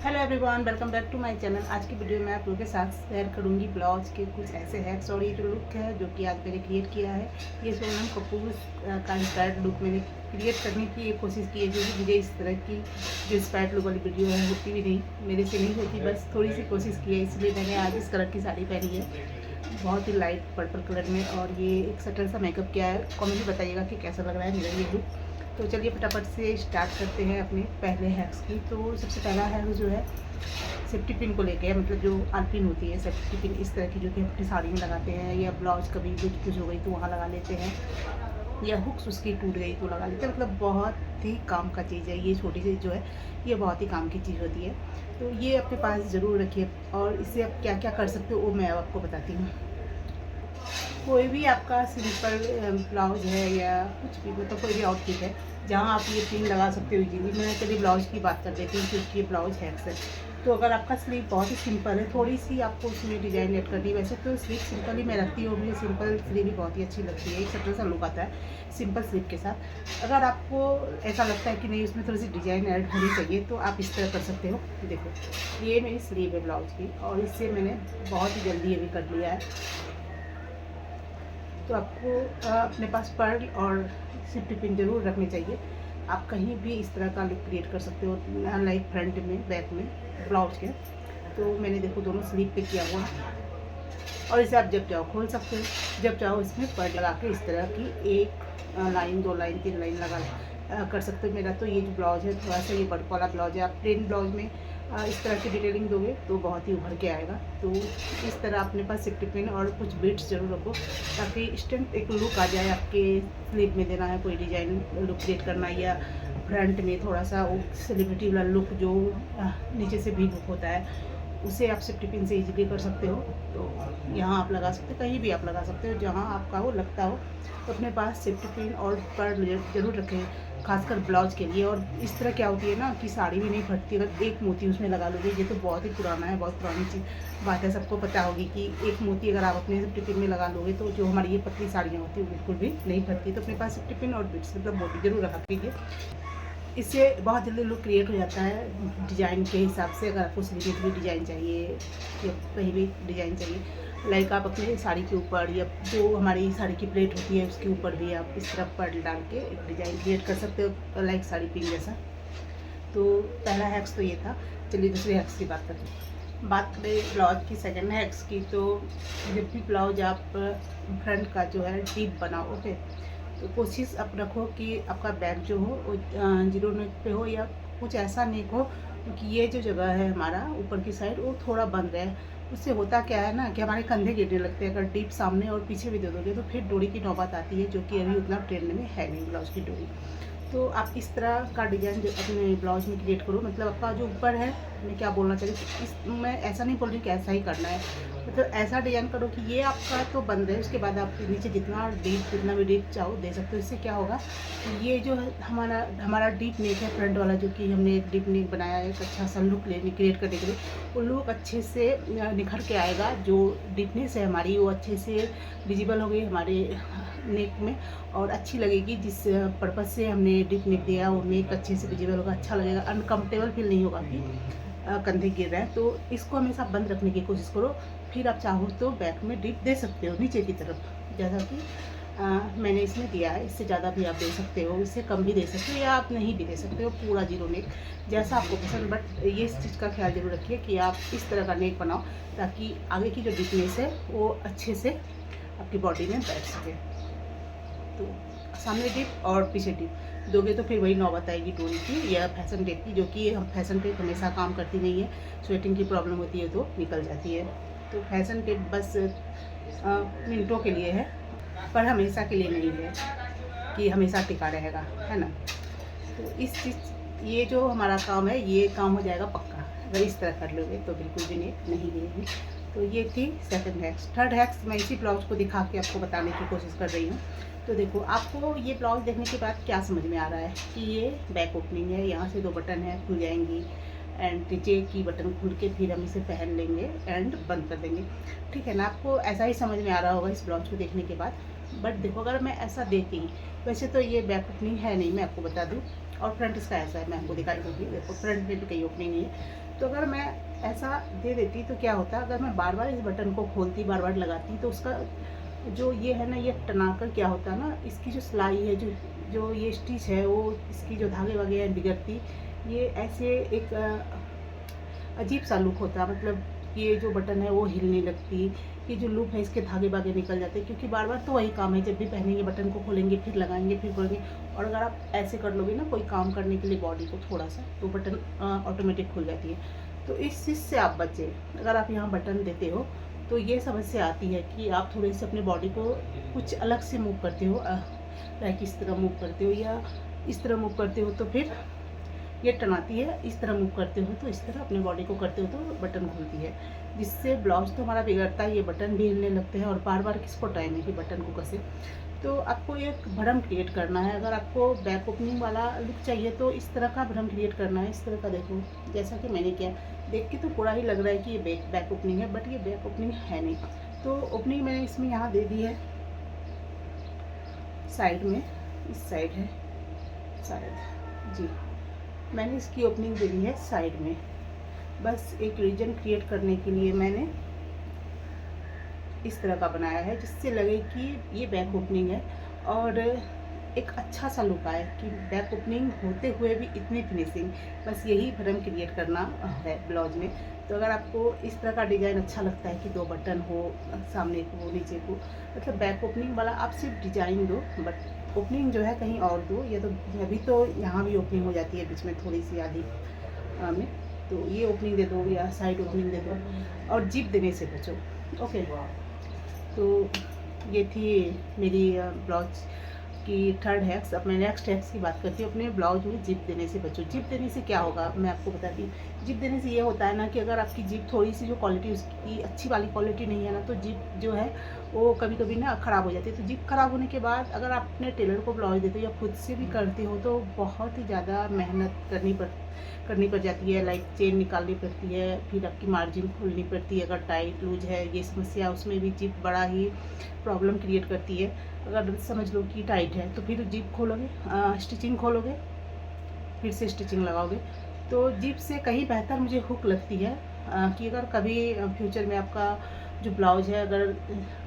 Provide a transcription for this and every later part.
Hello everyone, welcome back to my channel. आज की video में आप लोगों के साथ शेयर करूंगी ब्लाउज के कुछ ऐसे हैक्स और ये जो लुक है जो कि आज मैंने क्रिएट किया है। ये सोनम कपूर का इंस्पायर्ड लुक मैंने क्रिएट करने की ये कोशिश की है, जो कि मुझे इस तरह की जो इंस्पायर्ड लुक वाली वीडियो है होती भी नहीं, मेरे से नहीं होती, बस थोड़ी सी कोशिश की है। इसलिए मैंने आज इस कलर की साड़ी पहनी है, बहुत ही लाइट पर्पल कलर में, और ये एक सटल सा मेकअप किया है। कमेंट में बताइएगा कि कैसा लग रहा है मेरा ये लुक। तो चलिए फटाफट से स्टार्ट करते हैं अपने पहले हैक्स की। तो सबसे पहला हैक जो है सेफ्टी पिन को लेके है, मतलब जो आलपिन होती है सेफ्टी पिन इस तरह की, जो कि अपनी साड़ी में लगाते हैं, या ब्लाउज कभी कुछ हो गई तो वहाँ लगा लेते हैं, या हुक्स उसकी टूट गई तो लगा लेते हैं। मतलब बहुत ही काम का चीज़ है ये, छोटी सी जो है ये बहुत ही काम की चीज़ होती है। तो ये अपने पास ज़रूर रखिए, और इससे आप क्या क्या कर सकते हो वो मैं आपको बताती हूँ। कोई भी आपका सिंपल ब्लाउज है या कुछ भी, मतलब कोई भी आउटफिट है जहाँ आप ये पिन लगा सकते हो इजीली। मैं चलिए ब्लाउज की बात कर देती हूँ क्योंकि ये ब्लाउज हैक्स है। तो अगर आपका स्लीव बहुत ही सिंपल है, थोड़ी सी आपको उसमें डिज़ाइन ऐड करनी है। वैसे तो स्लीव सिंपल ही मैं रखती हूँ, मुझे सिंपल स्लीव ही बहुत ही अच्छी लगती है, एक सटल सा लुक आता है सिंपल स्लीव के साथ। अगर आपको ऐसा लगता है कि नहीं उसमें थोड़ी सी डिज़ाइन ऐड होनी चाहिए तो आप इस तरह कर सकते हो। देखो ये मेरी स्लीव है ब्लाउज की, और इससे मैंने बहुत ही जल्दी ये भी कर लिया है। तो आपको अपने पास पर्ल और सेफ्टी पिन जरूर रखने चाहिए। आप कहीं भी इस तरह का लुक क्रिएट कर सकते हो, लाइक फ्रंट में, बैक में, ब्लाउज के। तो मैंने देखो दोनों स्लीव पे किया हुआ है, और इसे आप जब चाहो खोल सकते हो, जब चाहो इसमें पर्ल लगा के इस तरह की एक लाइन, दो लाइन, तीन लाइन लगा कर सकते हो। मेरा तो ये जो ब्लाउज है थोड़ा सा ये वर्क वाला ब्लाउज है। आप प्लेन ब्लाउज में इस तरह की डिटेलिंग दोगे तो बहुत ही उभर के आएगा। तो इस तरह अपने पास सेफ्टी पिन और कुछ बीट्स जरूर रखो, ताकि इंस्टेंट एक लुक आ जाए। आपके स्लीव में देना है कोई डिजाइन लुक क्रिएट करना, या फ्रंट में थोड़ा सा वो सेलिब्रिटी वाला लुक जो नीचे से भी लुक होता है, उसे आप सेफ्टी पिन से इजीली कर सकते हो। तो यहाँ आप लगा सकते हो, कहीं भी आप लगा सकते हो जहाँ आपका वो लगता हो। तो अपने पास सेफ्टी पिन और पर्ल जरूर रखें, खासकर ब्लाउज के लिए। और इस तरह क्या होती है ना कि साड़ी भी नहीं फटती अगर एक मोती उसमें लगा लोगे। ये तो बहुत ही पुराना है, बहुत पुरानी चीज़ बात है, सबको पता होगी कि एक मोती अगर आप अपने सेफ्टी पिन में लगा लोगे तो जो हमारी ये पतली साड़ियाँ होती है वो बिल्कुल भी नहीं फटती। तो अपने पास सेफ्टी पिन और बिट्स मतलब मोती जरूर रखा कीजिए, इससे बहुत जल्दी लुक क्रिएट हो जाता है डिज़ाइन के हिसाब से। अगर आपको स्लीव में भी डिज़ाइन चाहिए या कहीं भी डिज़ाइन चाहिए, लाइक आप अपने साड़ी के ऊपर या जो हमारी साड़ी की प्लेट होती है उसके ऊपर भी आप इस तरह पर्ल डाल के एक डिज़ाइन क्रिएट कर सकते हो, लाइक साड़ी पिन जैसा। तो पहला हैक्स तो ये था। चलिए दूसरे हैक्स की बात करते हैं। बात करें ब्लाउज की सेकंड हैक्स की, तो जब भी ब्लाउज आप फ्रंट का जो है डीप बनाओगे तो कोशिश आप रखो कि आपका बैक जो हो वो जीरो नेक पे हो, या कुछ ऐसा नेक हो क्योंकि ये जो जगह है हमारा ऊपर की साइड वो थोड़ा बंद रहे। उससे होता क्या है ना कि हमारे कंधे गिरने लगते हैं। अगर डीप सामने और पीछे भी दे दोगे तो फिर डोरी की नौबत आती है, जो कि अभी उतना ट्रेंड में है नहीं ब्लाउज की डोरी। तो आप इस तरह का डिज़ाइन जो अपने ब्लाउज में क्रिएट करो, मतलब आपका जो ऊपर है, मैं क्या बोलना चाह रही हूँ, इस मैं ऐसा नहीं बोल रही कि ऐसा ही करना है, मतलब ऐसा डिज़ाइन करो कि ये आपका तो बंद है, उसके बाद आप नीचे जितना भी डीप चाहो दे सकते हो। इससे क्या होगा कि ये जो है हमारा डीप नेक है फ्रंट वाला, जो कि हमने एक डीप नेक बनाया है एक अच्छा सा लुक लेने क्रिएट करने के लिए, वो लुक अच्छे से निखर के आएगा। जो डीपनेस है हमारी वो अच्छे से विजिबल होगी हमारे नेक में, और अच्छी लगेगी। जिस पर्पज़ से हमने डीप नेक दिया वो नेक अच्छे से विजिबल होगा, अच्छा लगेगा, अनकम्फर्टेबल फील नहीं होगा कि कंधे गिर रहे हैं। तो इसको हमेशा बंद रखने की कोशिश करो। फिर आप चाहो तो बैक में डीप दे सकते हो नीचे की तरफ, जैसा कि मैंने इसमें दिया है। इससे ज़्यादा भी आप दे सकते हो, इससे कम भी दे सकते हो, या आप नहीं भी दे सकते हो, पूरा जीरो नेक जैसा आपको पसंद। बट ये इस चीज़ का ख्याल जरूर रखिए कि आप इस तरह का नेक बनाओ ताकि आगे की जो डीपनेस है वो अच्छे से आपकी बॉडी में बैठ सके। तो सामने टिप और पीछे टिप दोगे तो फिर वही नौबत आएगी डोरी की या फैशन टेप की, जो कि हम फैशन टेप हमेशा काम करती नहीं है। स्वेटिंग की प्रॉब्लम होती है तो निकल जाती है। तो फैशन टेप बस मिनटों के लिए है, पर हमेशा के लिए नहीं है कि हमेशा टिका रहेगा, है ना। तो इस चीज़ ये जो हमारा काम है ये काम हो जाएगा पक्का अगर इस तरह कर लोगे, तो बिल्कुल भी नहीं गिरेगी। तो ये थी सेकंड हैक्स। थर्ड हैक्स मैं इसी ब्लाउज को दिखा के आपको बताने की कोशिश कर रही हूँ। तो देखो आपको ये ब्लाउज देखने के बाद क्या समझ में आ रहा है कि ये बैक ओपनिंग है, यहाँ से दो बटन है खुल जाएंगी, एंड नीचे की बटन खुल के फिर हम इसे पहन लेंगे एंड बंद कर देंगे, ठीक है ना। आपको ऐसा ही समझ में आ रहा होगा इस ब्लाउज को देखने के बाद। बट देखो अगर मैं ऐसा देती, वैसे तो ये बैक ओपनिंग है नहीं, मैं आपको बता दूँ, और फ्रंट इसका ऐसा है, मैं आपको दिखाई दूँगी। देखो फ्रंट में भी कहीं ओपनिंग नहीं है। तो अगर मैं ऐसा दे देती तो क्या होता, अगर मैं बार बार इस बटन को खोलती, बार बार लगाती, तो उसका जो ये है ना, ये टनाकर क्या होता ना, इसकी जो सिलाई है, जो जो ये स्टिच है, वो इसकी जो धागे वगैरह हैं बिगड़ती, ये ऐसे एक अजीब सा लुक होता। मतलब ये जो बटन है वो हिलने लगती, ये जो लूप है इसके धागे बागे निकल जाते, क्योंकि बार बार तो वही काम है, जब भी पहनेंगे बटन को खोलेंगे, फिर लगाएंगे, फिर खोलेंगे। और अगर आप ऐसे कर लोगे ना कोई काम करने के लिए बॉडी को थोड़ा सा, तो बटन ऑटोमेटिक खुल जाती है। तो इस चीज़ से आप बचें। अगर आप यहाँ बटन देते हो तो ये समस्या आती है कि आप थोड़े से अपने बॉडी को कुछ अलग से मूव करते हो, लाइक इस तरह मूव करते हो या इस तरह मूव करते हो, तो फिर ये टनाती है। इस तरह मूव करते हो तो इस तरह अपने बॉडी को करते हो तो बटन खुलती है, जिससे ब्लाउज तो हमारा बिगड़ता है, ये बटन भी हिलने लगते हैं। और बार बार किसको टाइम है कि बटन को कसे। तो आपको एक भ्रम क्रिएट करना है। अगर आपको बैक ओपनिंग वाला लुक चाहिए तो इस तरह का भ्रम क्रिएट करना है। इस तरह का देखो, जैसा कि मैंने किया, देख के तो पूरा ही लग रहा है कि ये बैक ओपनिंग है, बट ये बैक ओपनिंग है नहीं। तो ओपनिंग मैंने इसमें यहाँ दे दी है साइड में, इस साइड है शायद जी, मैंने इसकी ओपनिंग दे दी है साइड में। बस एक रीजन क्रिएट करने के लिए मैंने इस तरह का बनाया है, जिससे लगे कि ये बैक ओपनिंग है और एक अच्छा सा लुक आए कि बैक ओपनिंग होते हुए भी इतनी फिनिशिंग। बस यही भ्रम क्रिएट करना है ब्लाउज में। तो अगर आपको इस तरह का डिज़ाइन अच्छा लगता है कि 2 बटन हो, सामने को नीचे को, मतलब बैक ओपनिंग वाला आप सिर्फ डिजाइन दो, बट ओपनिंग जो है कहीं और दो। ये तो अभी तो यहाँ भी ओपनिंग हो जाती है बीच में थोड़ी सी आधी में, तो ये ओपनिंग दे दो या साइड ओपनिंग दे दो और जिप देने से बचो। ओके, तो ये थी मेरी ब्लाउज की थर्ड हैक्स। अब मैं नेक्स्ट हैक्स की बात करती हूँ। अपने ब्लाउज में जिप देने से बचो। जिप देने से क्या होगा मैं आपको बताती हूँ। जिप देने से ये होता है ना कि अगर आपकी जिप थोड़ी सी जो क्वालिटी उसकी अच्छी वाली क्वालिटी नहीं है ना, तो जिप जो है वो कभी कभी ना ख़राब हो जाती है। तो जिप ख़राब होने के बाद अगर आप अपने टेलर को ब्लाउज देते हो या खुद से भी करते हो तो बहुत ही ज़्यादा मेहनत करनी पड़ जाती है। लाइक चेन निकालनी पड़ती है, फिर आपकी मार्जिन खोलनी पड़ती है। अगर टाइट लूज है ये समस्या, उसमें भी जिप बड़ा ही प्रॉब्लम क्रिएट करती है। अगर समझ लो कि टाइट है तो फिर जिप खोलोगे, स्टिचिंग खोलोगे, फिर से स्टिचिंग लगाओगे। तो जिप से कहीं बेहतर मुझे हुक लगती है कि अगर कभी फ्यूचर में आपका जो ब्लाउज है अगर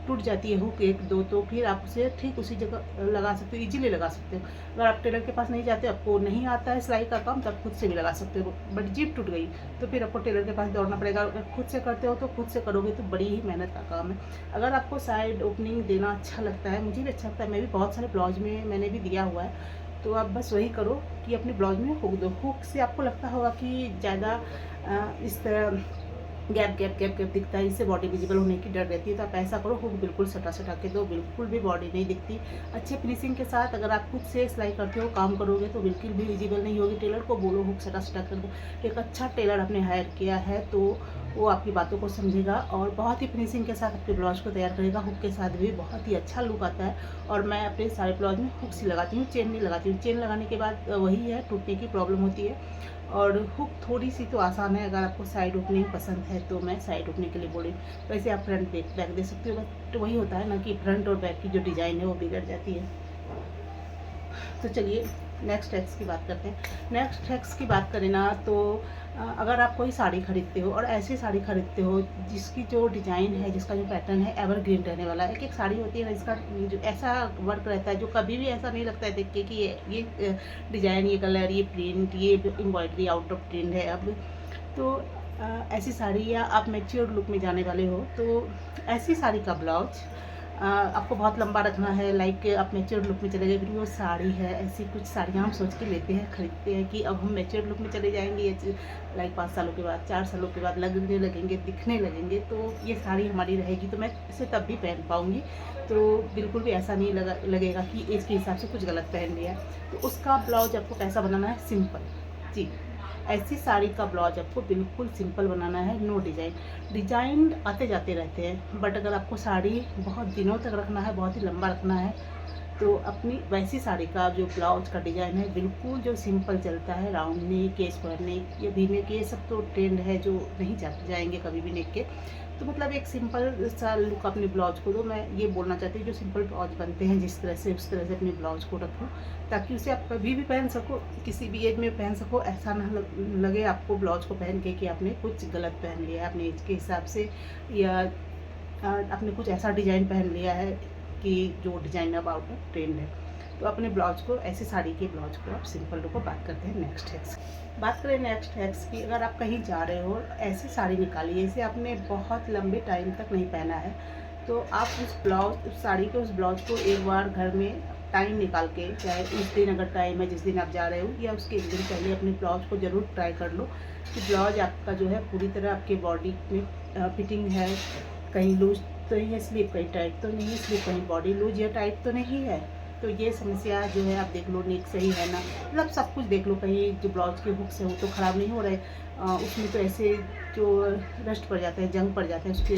टूट जाती है हुक 1-2, तो फिर आप उसे ठीक उसी जगह लगा सकते हो, इजीली लगा सकते हो। अगर आप टेलर के पास नहीं जाते, आपको नहीं आता है सिलाई का काम, तब खुद से भी लगा सकते हो। बट जिप टूट गई तो फिर आपको टेलर के पास दौड़ना पड़ेगा। अगर खुद से करते हो तो खुद से करोगे तो बड़ी ही मेहनत का काम है। अगर आपको साइड ओपनिंग देना अच्छा लगता है, मुझे भी अच्छा लगता है, मैं भी बहुत सारे ब्लाउज में मैंने भी दिया हुआ है, तो आप बस वही करो कि अपने ब्लाउज में हुक दो। हुक से आपको लगता होगा कि ज़्यादा इस तरह गैप गैप गैप गैप दिखता है, इससे बॉडी विजिबल होने की डर रहती है। तो आप ऐसा करो, हुक बिल्कुल सटा के दो, बिल्कुल भी बॉडी नहीं दिखती। अच्छे फिनिशिंग के साथ अगर आप खुद से सिलाई करते हो, काम करोगे तो बिल्कुल भी विजिबल नहीं होगी। टेलर को बोलो हुक सटा कर दो। एक अच्छा टेलर आपने हायर किया है तो वो आपकी बातों को समझेगा और बहुत ही फिनिशिंग के साथ आपके ब्लाउज को तैयार करेगा। हुक के साथ भी बहुत ही अच्छा लुक आता है। और मैं अपने सारे ब्लाउज में हुक सी लगाती हूँ, चेन नहीं लगाती हूँ। चेन लगाने के बाद वही है, टूटने की प्रॉब्लम होती है। और हुक थोड़ी सी तो आसान है। अगर आपको साइड ओपनिंग पसंद है तो मैं साइड ओपनिंग के लिए बोली, वैसे आप फ्रंट बैक दे सकते हो। बट वही होता है ना कि फ्रंट और बैक की जो डिज़ाइन है वो बिगड़ जाती है। तो चलिए नेक्स्ट हैक्स की बात करते हैं। नेक्स्ट हैक्स की बात करें ना तो अगर आप कोई साड़ी खरीदते हो और ऐसी साड़ी खरीदते हो जिसकी जो डिज़ाइन है, जिसका जो पैटर्न है एवरग्रीन रहने वाला है। एक साड़ी होती है ना जिसका जो ऐसा वर्क रहता है जो कभी भी ऐसा नहीं लगता है देख के कि ये डिज़ाइन, ये कलर, ये प्रिंट, ये एम्ब्रॉयडरी आउट ऑफ ट्रेंड है अब। तो ऐसी साड़ी, या आप मैच्योर लुक में जाने वाले हो तो ऐसी साड़ी का ब्लाउज आपको बहुत लंबा रखना है। लाइक आप मैच्योर लुक में चले गए, फिर वो साड़ी है, ऐसी कुछ साड़ियाँ हम सोच के लेते हैं, खरीदते हैं कि अब हम मैच्योर लुक में चले जाएंगे, लाइक 5 सालों के बाद, 4 सालों के बाद लगने लगेंगे, दिखने लगेंगे, तो ये साड़ी हमारी रहेगी तो मैं इसे तब भी पहन पाऊँगी। तो बिल्कुल भी ऐसा नहीं लगेगा कि एज के हिसाब से कुछ गलत पहन लिया। तो उसका ब्लाउज आपको कैसा बनाना है, सिंपल जी। ऐसी साड़ी का ब्लाउज आपको बिल्कुल सिंपल बनाना है, नो डिज़ाइन। डिज़ाइन आते जाते रहते हैं, बट अगर आपको साड़ी बहुत दिनों तक रखना है, बहुत ही लंबा रखना है, तो अपनी वैसी साड़ी का जो ब्लाउज का डिज़ाइन है बिल्कुल जो सिंपल चलता है, राउंड नेक, केस पर नेक, ये वी नेक, ये सब तो ट्रेंड है जो नहीं जाएंगे कभी भी नेक के। तो मतलब एक सिंपल सा लुक अपने ब्लाउज को दो। मैं ये बोलना चाहती हूँ जो सिंपल ब्लाउज बनते हैं जिस तरह से, उस तरह से अपने ब्लाउज को रखो, ताकि उसे आप कभी भी पहन सको, किसी भी एज में पहन सको। ऐसा ना लगे आपको ब्लाउज को पहन के कि आपने कुछ गलत पहन लिया है अपने एज के हिसाब से, या आपने कुछ ऐसा डिज़ाइन पहन लिया है कि जो डिज़ाइन अब आउट ऑफ ट्रेंड है। तो अपने ब्लाउज को, ऐसे साड़ी के ब्लाउज को आप सिंपल लुक को बात करते हैं नेक्स्ट हैक्स। बात करें नेक्स्ट हैक्स की, अगर आप कहीं जा रहे हो, ऐसी साड़ी निकालिए इसे आपने बहुत लंबे टाइम तक नहीं पहना है, तो आप उस साड़ी को, उस ब्लाउज को एक बार घर में टाइम निकाल के, चाहे उस दिन अगर टाइम है जिस दिन आप जा रहे हो, या उसके एक दिन पहले अपने ब्लाउज को ज़रूर ट्राई कर लो कि ब्लाउज आपका जो है पूरी तरह आपके बॉडी में फिटिंग है, कहीं लूज तो नहीं है स्लीप, कहीं टाइट तो नहीं है स्लीप, कहीं बॉडी लूज या टाइट तो नहीं है। तो ये समस्या जो है आप देख लो, नेक सही है ना, मतलब सब कुछ देख लो, कहीं जो ब्लाउज के हुक से हो तो ख़राब नहीं हो रहे, उसमें तो ऐसे जो रस्ट पड़ जाते हैं, जंग पड़ जाते हैं, उसके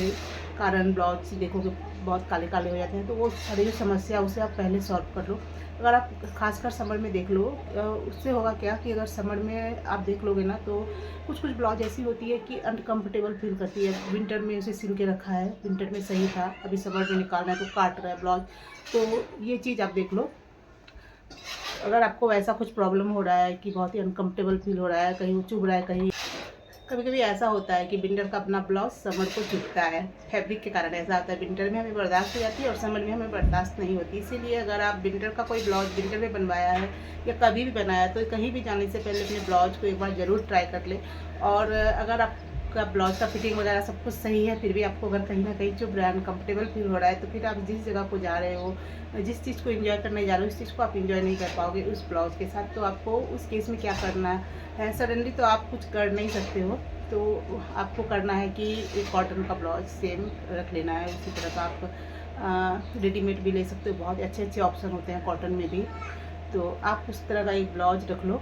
कारण ब्लाउज देखोगे बहुत काले काले हो जाते हैं। तो वो सारी जो समस्या उसे आप पहले सॉल्व कर लो। अगर आप खासकर समर में देख लो, उससे होगा क्या कि अगर समर में आप देख लोगे ना, तो कुछ कुछ ब्लाउज ऐसी होती है कि अनकम्फर्टेबल फील करती है। विंटर में उसे सिल के रखा है, विंटर में सही था, अभी समर में निकालना है तो काट रहा है ब्लाउज। तो ये चीज़ आप देख लो। अगर आपको ऐसा कुछ प्रॉब्लम हो रहा है कि बहुत ही अनकम्फर्टेबल फील हो रहा है, कहीं चुभ रहा है, कहीं कभी कभी ऐसा होता है कि विंटर का अपना ब्लाउज समर को चुभता है, फैब्रिक के कारण ऐसा होता है। विंटर में हमें बर्दाश्त हो जाती है और समर में हमें बर्दाश्त नहीं होती। इसीलिए अगर आप विंटर का कोई ब्लाउज विंटर में बनवाया है या कभी भी बनाया है, तो कहीं भी जाने से पहले अपने ब्लाउज को एक बार ज़रूर ट्राई कर ले। और अगर आपका ब्लाउज का फिटिंग वगैरह सब कुछ सही है, फिर भी आपको अगर कहीं ना कहीं चुभ रहा है, अनकम्फर्टेबल फील हो रहा है, तो फिर आप जिस जगह को जा रहे हो, जिस चीज़ को एंजॉय करने जा रहे हो, उस चीज़ को आप एंजॉय नहीं कर पाओगे उस ब्लाउज के साथ। तो आपको उस केस में क्या करना है, सडनली तो आप कुछ कर नहीं सकते हो। तो आपको करना है कि एक कॉटन का ब्लाउज सेम रख लेना है। उसी तरह का आप रेडीमेड भी ले सकते हो, बहुत अच्छे अच्छे ऑप्शन होते हैं कॉटन में भी। तो आप उस तरह का एक ब्लाउज रख लो।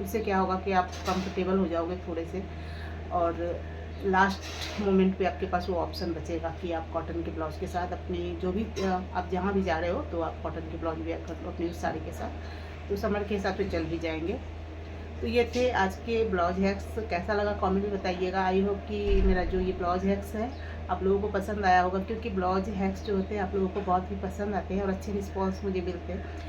उससे क्या होगा कि आप कंफर्टेबल हो जाओगे थोड़े से, और लास्ट मोमेंट पे आपके पास वो ऑप्शन बचेगा कि आप कॉटन के ब्लाउज के साथ अपनी जो भी आप जहाँ भी जा रहे हो, तो आप कॉटन के ब्लाउज वेयर कर लो अपनी उस साड़ी के साथ, तो समर के हिसाब से चल भी जाएंगे। तो ये थे आज के ब्लाउज हैक्स। कैसा लगा कमेंट में बताइएगा। आई होप कि मेरा जो ये ब्लाउज हैक्स है आप लोगों को पसंद आया होगा, क्योंकि ब्लाउज हैक्स जो होते हैं आप लोगों को बहुत ही पसंद आते हैं और अच्छे रिस्पांस मुझे मिलते हैं।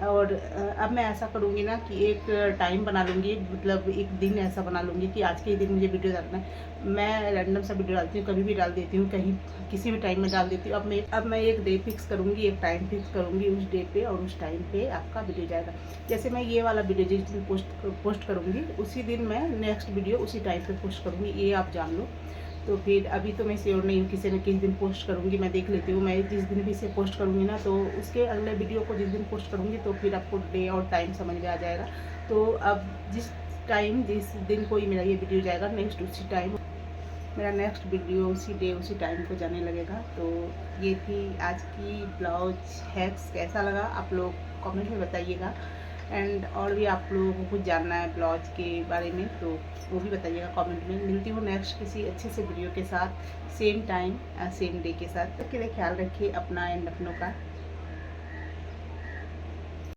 और अब मैं ऐसा करूँगी ना कि एक टाइम बना लूँगी, मतलब एक दिन ऐसा बना लूँगी कि आज के ही दिन मुझे वीडियो डालना है। मैं रैंडम सा वीडियो डालती हूँ, कभी भी डाल देती हूँ, कहीं किसी भी टाइम में डाल देती हूँ। अब मैं एक डे फिक्स करूँगी, एक टाइम फिक्स करूँगी, उस डे पे और उस टाइम पे आपका वीडियो जाएगा। जैसे मैं ये वाला वीडियो जिस दिन पोस्ट करूँगी, उसी दिन मैं नेक्स्ट वीडियो उसी टाइम पे पोस्ट करूँगी, ये आप जान लो। तो फिर अभी तो मैं श्योर नहीं हूँ किसी न किसी दिन पोस्ट करूँगी, मैं देख लेती हूँ। मैं जिस दिन भी इसे पोस्ट करूँगी ना, तो उसके अगले वीडियो को जिस दिन पोस्ट करूँगी, तो फिर आपको डे और टाइम समझ में आ जाएगा। तो अब जिस दिन कोई मेरा ये वीडियो जाएगा, नेक्स्ट उसी टाइम मेरा नेक्स्ट वीडियो उसी डे उसी टाइम को जाने लगेगा। तो ये थी आज की ब्लाउज हैक्स। कैसा लगा आप लोग कमेंट में बताइएगा। एंड और भी आप लोगों को कुछ जानना है ब्लाउज के बारे में, तो वो भी बताइएगा कमेंट में। मिलती हूँ नेक्स्ट किसी अच्छे से वीडियो के साथ, सेम टाइम सेम डे के साथ। तो के लिए ख्याल रखिए अपना एंड अपनों का।